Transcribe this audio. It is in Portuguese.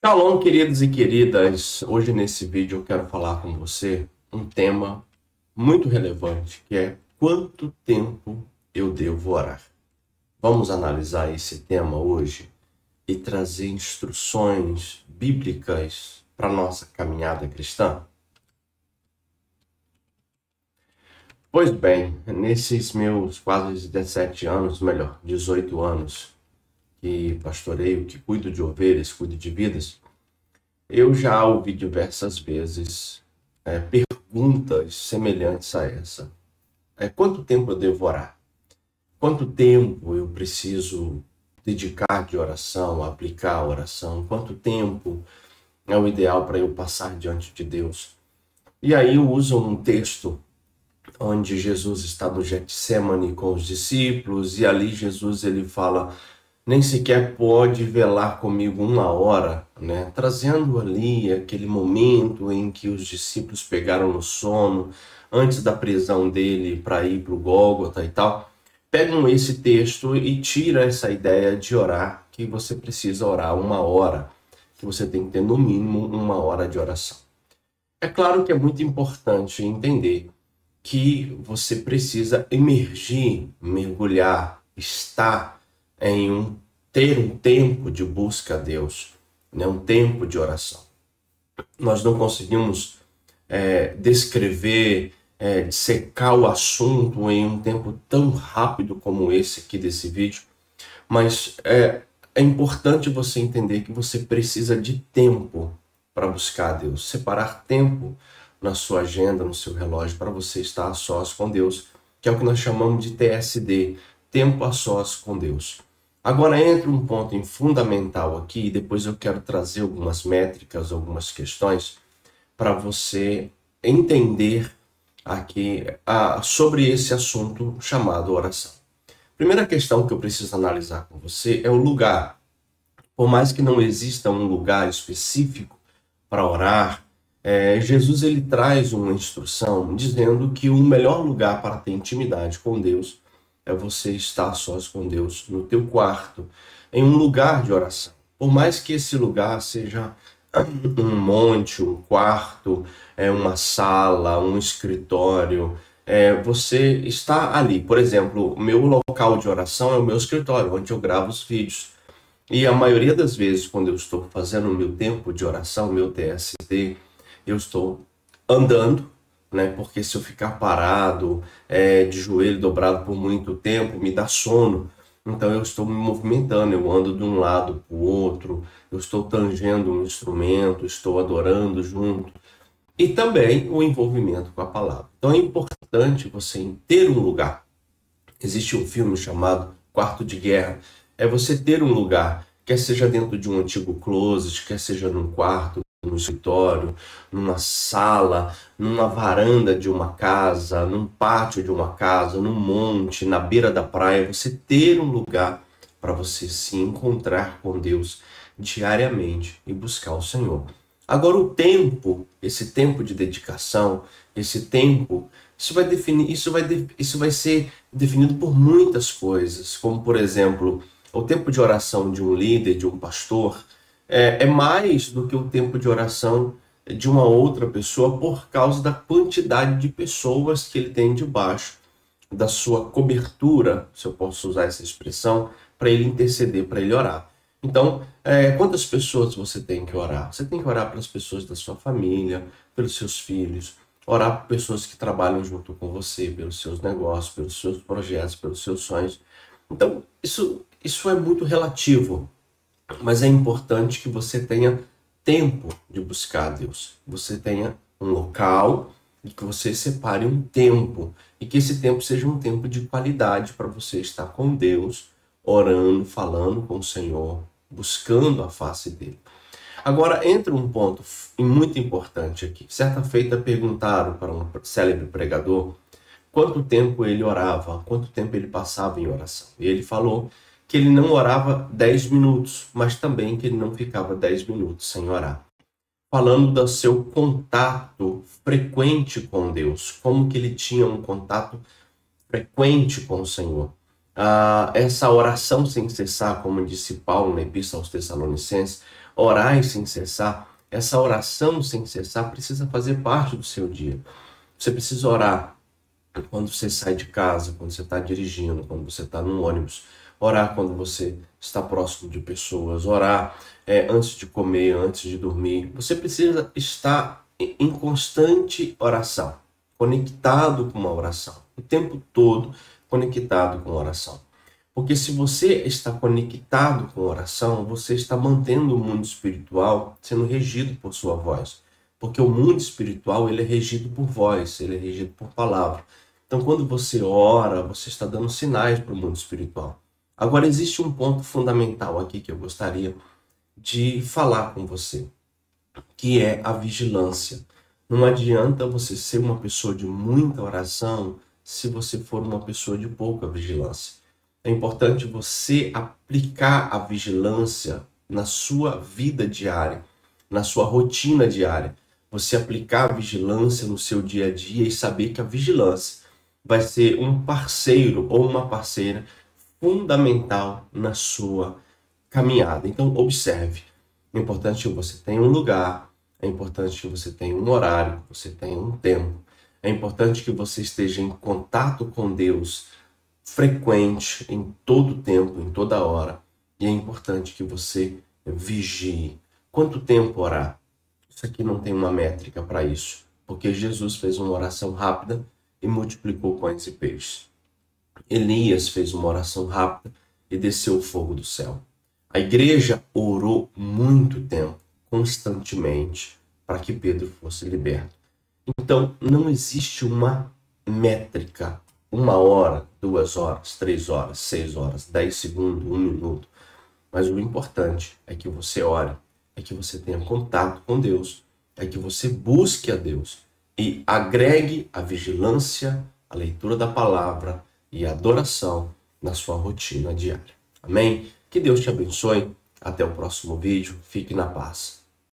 Shalom, queridos e queridas. Hoje nesse vídeo eu quero falar com você um tema muito relevante, que é quanto tempo eu devo orar. Vamos analisar esse tema hoje e trazer instruções bíblicas para a nossa caminhada cristã? Pois bem, nesses meus quase 17 anos, melhor, 18 anos, que pastoreio, que cuido de ovelhas, cuido de vidas, eu já ouvi diversas vezes perguntas semelhantes a essa. Quanto tempo eu devo orar? Quanto tempo eu preciso dedicar de oração, aplicar a oração? Quanto tempo é o ideal para eu passar diante de Deus? E aí usam um texto onde Jesus está no Getsemane com os discípulos e ali Jesus ele fala: nem sequer pode velar comigo uma hora, né? Trazendo ali aquele momento em que os discípulos pegaram no sono, antes da prisão dele para ir para o Gólgota e tal. Pegam esse texto e tira essa ideia de orar, que você precisa orar uma hora, que você tem que ter no mínimo uma hora de oração. É claro que é muito importante entender que você precisa emergir, mergulhar, estar ter um tempo de busca a Deus, né? Um tempo de oração. Nós não conseguimos descrever, dissecar o assunto em um tempo tão rápido como esse aqui desse vídeo, mas é importante você entender que você precisa de tempo para buscar a Deus, separar tempo na sua agenda, no seu relógio, para você estar a sós com Deus, que é o que nós chamamos de TSD, tempo a sós com Deus. Agora entra um ponto fundamental aqui, e depois eu quero trazer algumas métricas, algumas questões, para você entender aqui sobre esse assunto chamado oração. Primeira questão que eu preciso analisar com você é o lugar. Por mais que não exista um lugar específico para orar, Jesus ele traz uma instrução dizendo que o melhor lugar para ter intimidade com Deus é você estar sós com Deus no teu quarto, em um lugar de oração. Por mais que esse lugar seja um monte, um quarto, uma sala, um escritório, você está ali. Por exemplo, o meu local de oração é o meu escritório, onde eu gravo os vídeos. E a maioria das vezes, quando eu estou fazendo o meu tempo de oração, meu TSD, eu estou andando, né? Porque se eu ficar parado, de joelho dobrado por muito tempo, me dá sono. Então eu estou me movimentando, eu ando de um lado para o outro, eu estou tangendo um instrumento, estou adorando junto. E também o envolvimento com a palavra. Então é importante você ter um lugar. Existe um filme chamado Quarto de Guerra. É você ter um lugar, quer seja dentro de um antigo closet, quer seja num quarto, num escritório, numa sala, numa varanda de uma casa, num pátio de uma casa, num monte, na beira da praia, você ter um lugar para você se encontrar com Deus diariamente e buscar o Senhor. Agora o tempo, esse tempo de dedicação, esse tempo, isso vai ser definido por muitas coisas, como por exemplo, o tempo de oração de um líder, de um pastor, é mais do que o tempo de oração de uma outra pessoa por causa da quantidade de pessoas que ele tem debaixo da sua cobertura, se eu posso usar essa expressão, para ele interceder, para ele orar. Então, quantas pessoas você tem que orar? Você tem que orar pelas pessoas da sua família, pelos seus filhos, orar por pessoas que trabalham junto com você, pelos seus negócios, pelos seus projetos, pelos seus sonhos. Então, isso é muito relativo, mas é importante que você tenha tempo de buscar a Deus. Você tenha um local e que você separe um tempo e que esse tempo seja um tempo de qualidade para você estar com Deus, orando, falando com o Senhor, buscando a face dele. Agora, entra um ponto muito importante aqui. Certa feita perguntaram para um célebre pregador quanto tempo ele orava, quanto tempo ele passava em oração. E ele falou que ele não orava 10 minutos, mas também que ele não ficava 10 minutos sem orar. Falando do seu contato frequente com Deus, como que ele tinha um contato frequente com o Senhor. essa oração sem cessar, como disse Paulo na Epístola aos Tessalonicenses, orai sem cessar. Essa oração sem cessar precisa fazer parte do seu dia. Você precisa orar quando você sai de casa, quando você está dirigindo, quando você está no ônibus. Orar quando você está próximo de pessoas. Orar antes de comer, antes de dormir. Você precisa estar em constante oração, conectado com uma oração, o tempo todo conectado com oração. Porque se você está conectado com oração, você está mantendo o mundo espiritual sendo regido por sua voz. Porque o mundo espiritual ele é regido por voz, ele é regido por palavra. Então, quando você ora, você está dando sinais para o mundo espiritual. Agora, existe um ponto fundamental aqui que eu gostaria de falar com você, que é a vigilância. Não adianta você ser uma pessoa de muita oração se você for uma pessoa de pouca vigilância. É importante você aplicar a vigilância na sua vida diária, na sua rotina diária. Você aplicar a vigilância no seu dia a dia e saber que a vigilância vai ser um parceiro ou uma parceira fundamental na sua caminhada. Então, observe. É importante que você tenha um lugar, é importante que você tenha um horário, que você tenha um tempo. É importante que você esteja em contato com Deus frequente, em todo tempo, em toda hora. E é importante que você vigie. Quanto tempo orar? Isso aqui não tem uma métrica para isso, porque Jesus fez uma oração rápida e multiplicou pães e peixes. Elias fez uma oração rápida e desceu o fogo do céu. A igreja orou muito tempo, constantemente, para que Pedro fosse liberto. Então, não existe uma métrica, 1 hora, 2 horas, 3 horas, 6 horas, 10 segundos, 1 minuto. Mas o importante é que você ore, é que você tenha contato com Deus, é que você busque a Deus e agregue a vigilância, a leitura da palavra e a adoração na sua rotina diária. Amém? Que Deus te abençoe. Até o próximo vídeo. Fique na paz.